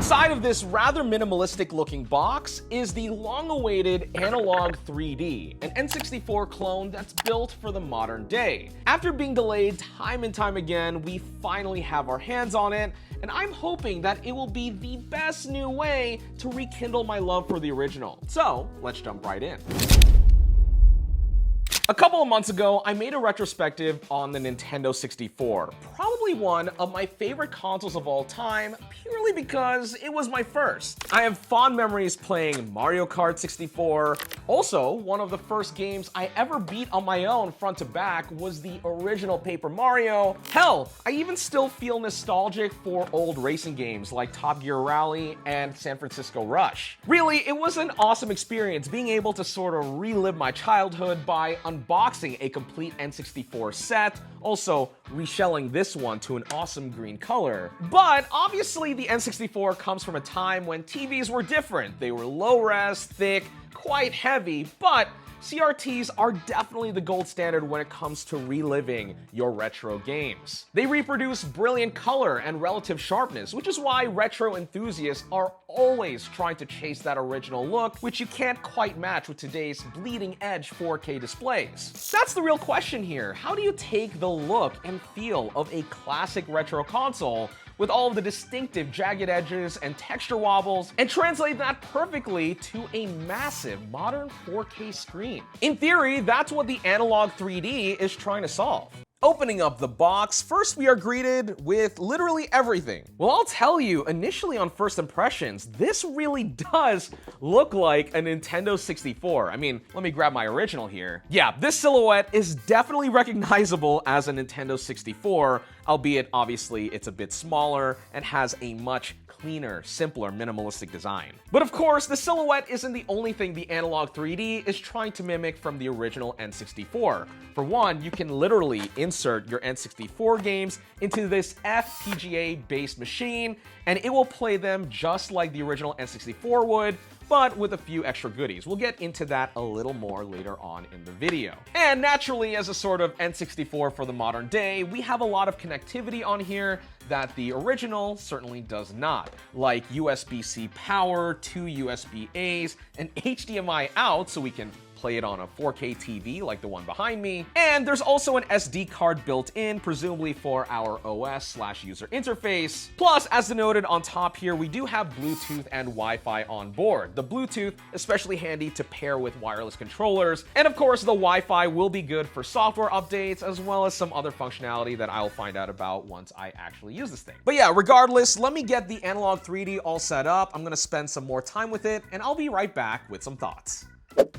Inside of this rather minimalistic looking box is the long-awaited Analogue 3D, an N64 clone that's built for the modern day. After being delayed time and time again, we finally have our hands on it, and I'm hoping that it will be the best new way to rekindle my love for the original. So let's jump right in. A couple of months ago, I made a retrospective on the Nintendo 64, probably one of my favorite consoles of all time, purely because it was my first. I have fond memories playing Mario Kart 64. Also, one of the first games I ever beat on my own front to back was the original Paper Mario. Hell, I even still feel nostalgic for old racing games like Top Gear Rally and San Francisco Rush. Really, it was an awesome experience being able to sort of relive my childhood by unboxing a complete N64 set, also reshelling this one to an awesome green color. But obviously the N64 comes from a time when TVs were different. They were low-res, thick, quite heavy, but CRTs are definitely the gold standard when it comes to reliving your retro games. They reproduce brilliant color and relative sharpness, which is why retro enthusiasts are always trying to chase that original look, which you can't quite match with today's bleeding-edge 4K displays. That's the real question here. How do you take the look and feel of a classic retro console with all of the distinctive jagged edges and texture wobbles, and translate that perfectly to a massive modern 4K screen? In theory, that's what the Analogue 3D is trying to solve. Opening up the box, first we are greeted with literally everything. Well, I'll tell you, initially on first impressions, this really does look like a Nintendo 64. I mean, let me grab my original here. Yeah, this silhouette is definitely recognizable as a Nintendo 64, albeit obviously it's a bit smaller and has a much cleaner, simpler, minimalistic design. But of course, the silhouette isn't the only thing the Analogue 3D is trying to mimic from the original N64. For one, you can literally insert your N64 games into this FPGA-based machine, and it will play them just like the original N64 would, but with a few extra goodies. We'll get into that a little more later on in the video. And naturally, as a sort of N64 for the modern day, we have a lot of connectivity on here that the original certainly does not, like USB-C power, 2 USB-As, and HDMI out so we can play it on a 4K TV like the one behind me. And there's also an SD card built in, presumably for our OS/user interface. Plus, as denoted on top here, we do have Bluetooth and Wi-Fi on board. The Bluetooth especially handy to pair with wireless controllers. And of course, the Wi-Fi will be good for software updates, as well as some other functionality that I'll find out about once I actually use this thing. But yeah, regardless, let me get the Analogue 3D all set up. I'm gonna spend some more time with it, and I'll be right back with some thoughts.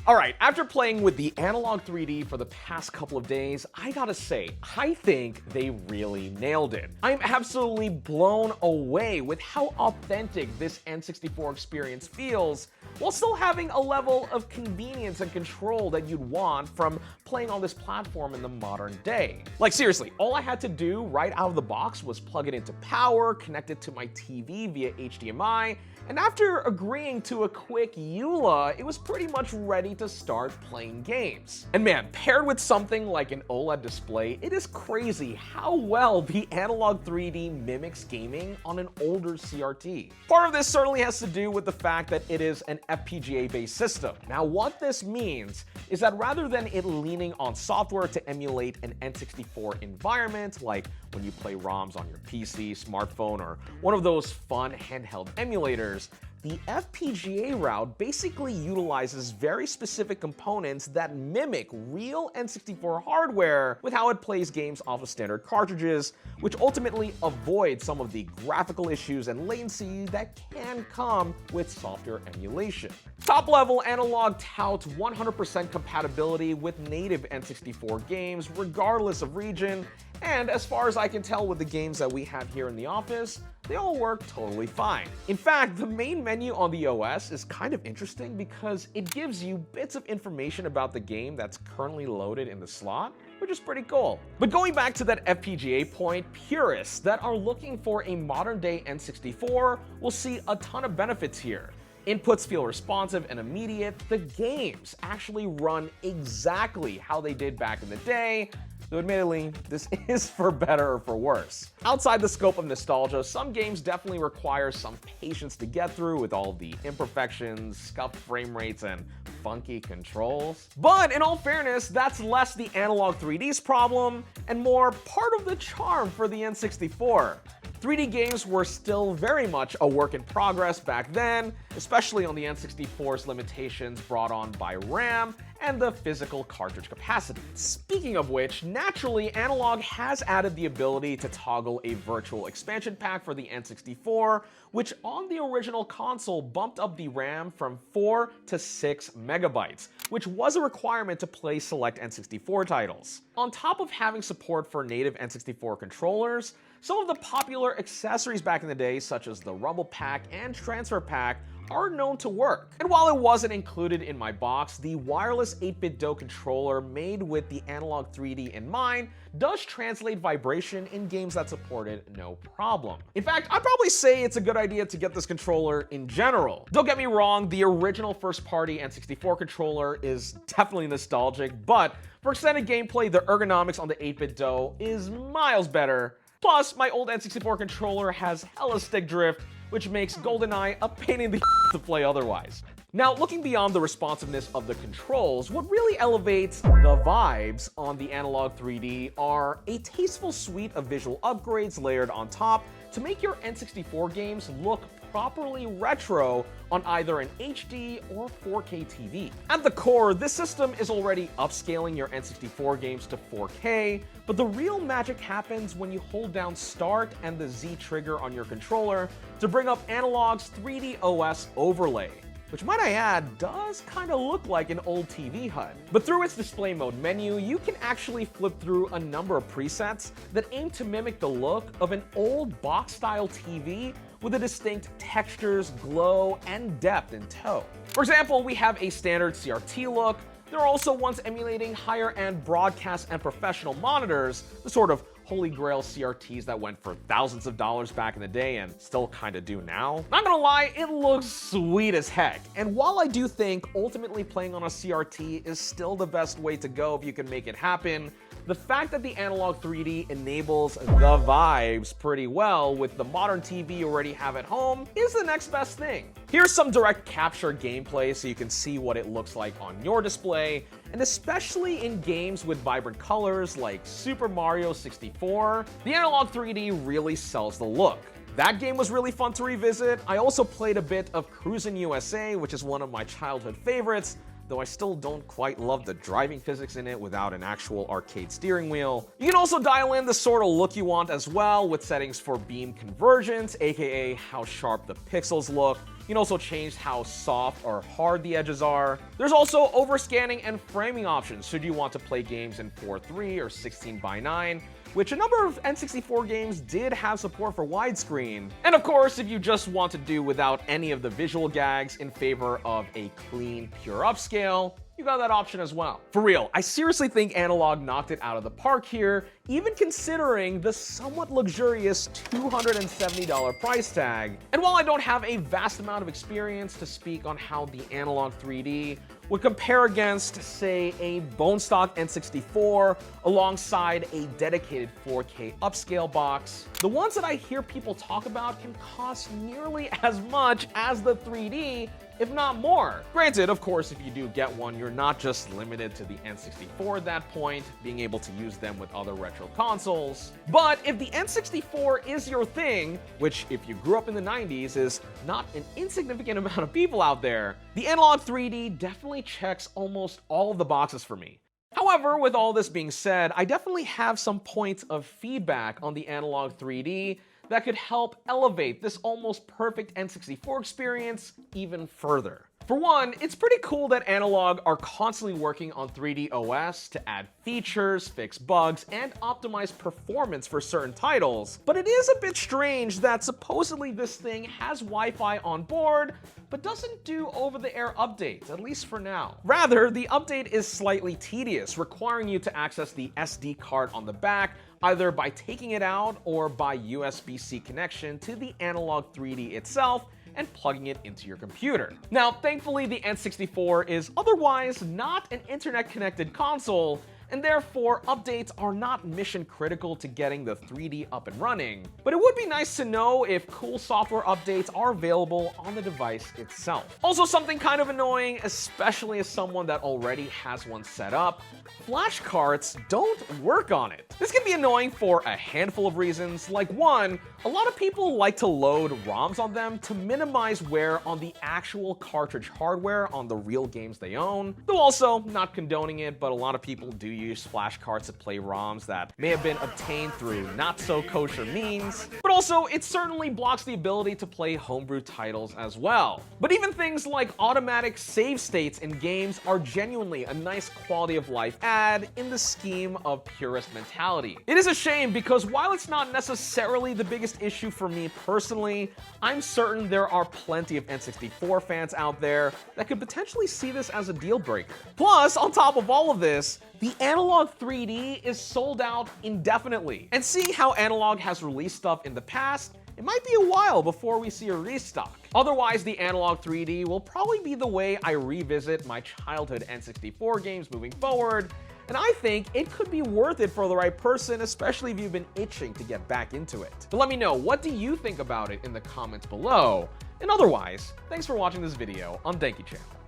Alright, after playing with the Analogue 3D for the past couple of days, I gotta say, I think they really nailed it. I'm absolutely blown away with how authentic this N64 experience feels, while still having a level of convenience and control that you'd want from playing on this platform in the modern day. Like seriously, all I had to do right out of the box was plug it into power, connect it to my TV via HDMI, and after agreeing to a quick EULA, it was pretty much ready to start playing games. And man, paired with something like an OLED display, it is crazy how well the Analogue 3D mimics gaming on an older CRT. Part of this certainly has to do with the fact that it is an FPGA-based system. Now, what this means is that rather than it leaning on software to emulate an N64 environment, like when you play ROMs on your PC, smartphone, or one of those fun handheld emulators, the FPGA route basically utilizes very specific components that mimic real N64 hardware with how it plays games off of standard cartridges, which ultimately avoids some of the graphical issues and latency that can come with software emulation. Top level, Analogue touts 100% compatibility with native N64 games, regardless of region, and as far as I can tell with the games that we have here in the office, they all work totally fine. In fact, the main menu on the OS is kind of interesting because it gives you bits of information about the game that's currently loaded in the slot, which is pretty cool. But going back to that FPGA point, purists that are looking for a modern-day N64 will see a ton of benefits here. Inputs feel responsive and immediate. The games actually run exactly how they did back in the day. though admittedly, this is for better or for worse. Outside the scope of nostalgia, some games definitely require some patience to get through with all the imperfections, scuffed frame rates, and funky controls. But in all fairness, that's less the Analogue 3D's problem and more part of the charm for the N64. 3D games were still very much a work in progress back then, especially on the N64's limitations brought on by RAM and the physical cartridge capacity. Speaking of which, naturally, Analogue has added the ability to toggle a virtual expansion pack for the N64, which on the original console bumped up the RAM from 4 to 6 megabytes, which was a requirement to play select N64 titles. On top of having support for native N64 controllers, some of the popular accessories back in the day, such as the Rumble Pack and Transfer Pack, are known to work. And while it wasn't included in my box, the wireless 8-bit DOE controller made with the Analogue 3D in mind does translate vibration in games that support it no problem. In fact, I'd probably say it's a good idea to get this controller in general. Don't get me wrong, the original first-party N64 controller is definitely nostalgic, but for extended gameplay, the ergonomics on the 8-bit DOE is miles better. Plus, my old N64 controller has hella stick drift, which makes GoldenEye a pain in the to play otherwise. Now, looking beyond the responsiveness of the controls, what really elevates the vibes on the Analogue 3D are a tasteful suite of visual upgrades layered on top to make your N64 games look properly retro on either an HD or 4K TV. At the core, this system is already upscaling your N64 games to 4K, but the real magic happens when you hold down Start and the Z trigger on your controller to bring up Analogue's 3D OS overlay, which might I add, does kinda look like an old TV HUD. But through its display mode menu, you can actually flip through a number of presets that aim to mimic the look of an old box-style TV with a distinct textures, glow, and depth in tow. For example, we have a standard CRT look. There are also ones emulating higher-end broadcast and professional monitors, the sort of holy grail CRTs that went for thousands of dollars back in the day and still kinda do now. Not gonna lie, it looks sweet as heck. And while I do think ultimately playing on a CRT is still the best way to go if you can make it happen, the fact that the Analogue 3D enables the vibes pretty well with the modern TV you already have at home is the next best thing. Here's some direct capture gameplay so you can see what it looks like on your display, and especially in games with vibrant colors like Super Mario 64, the Analogue 3D really sells the look. That game was really fun to revisit. I also played a bit of Cruisin' USA, which is one of my childhood favorites, though I still don't quite love the driving physics in it without an actual arcade steering wheel. You can also dial in the sort of look you want as well with settings for beam convergence, aka how sharp the pixels look. You can also change how soft or hard the edges are. There's also overscanning and framing options should you want to play games in 4:3 or 16:9, which a number of N64 games did have support for widescreen. And of course, if you just want to do without any of the visual gags in favor of a clean, pure upscale, you got that option as well. For real, I seriously think Analogue knocked it out of the park here, even considering the somewhat luxurious $270 price tag. And while I don't have a vast amount of experience to speak on how the Analogue 3D would compare against, say, a bone stock N64 alongside a dedicated 4K upscale box, the ones that I hear people talk about can cost nearly as much as the 3D, if not more. Granted, of course, if you do get one, you're not just limited to the N64 at that point, being able to use them with other retro consoles. But if the N64 is your thing, which if you grew up in the 90s is not an insignificant amount of people out there, the Analogue 3D definitely checks almost all of the boxes for me. However, with all this being said, I definitely have some points of feedback on the Analogue 3D that could help elevate this almost perfect N64 experience even further. For one, it's pretty cool that Analogue are constantly working on 3D OS to add features, fix bugs, and optimize performance for certain titles, but it is a bit strange that supposedly this thing has Wi-Fi on board, but doesn't do over-the-air updates, at least for now. Rather, the update is slightly tedious, requiring you to access the SD card on the back, either by taking it out or by USB-C connection to the Analogue 3D itself, and plugging it into your computer. Now, thankfully, the N64 is otherwise not an internet-connected console, and therefore updates are not mission critical to getting the 3D up and running. But it would be nice to know if cool software updates are available on the device itself. Also, something kind of annoying, especially as someone that already has one set up, flash carts don't work on it. This can be annoying for a handful of reasons. Like one, a lot of people like to load ROMs on them to minimize wear on the actual cartridge hardware on the real games they own. Though also, not condoning it, but a lot of people do use flash carts to play ROMs that may have been obtained through not so kosher means. But also, it certainly blocks the ability to play homebrew titles as well. But even things like automatic save states in games are genuinely a nice quality of life add in the scheme of purist mentality. It is a shame because while it's not necessarily the biggest issue for me personally, I'm certain there are plenty of N64 fans out there that could potentially see this as a deal breaker. Plus, on top of all of this, the Analogue 3D is sold out indefinitely. And seeing how Analogue has released stuff in the past, it might be a while before we see a restock. Otherwise, the Analogue 3D will probably be the way I revisit my childhood N64 games moving forward, and I think it could be worth it for the right person, especially if you've been itching to get back into it. But let me know, what do you think about it in the comments below? And otherwise, thanks for watching this video on Denki Channel.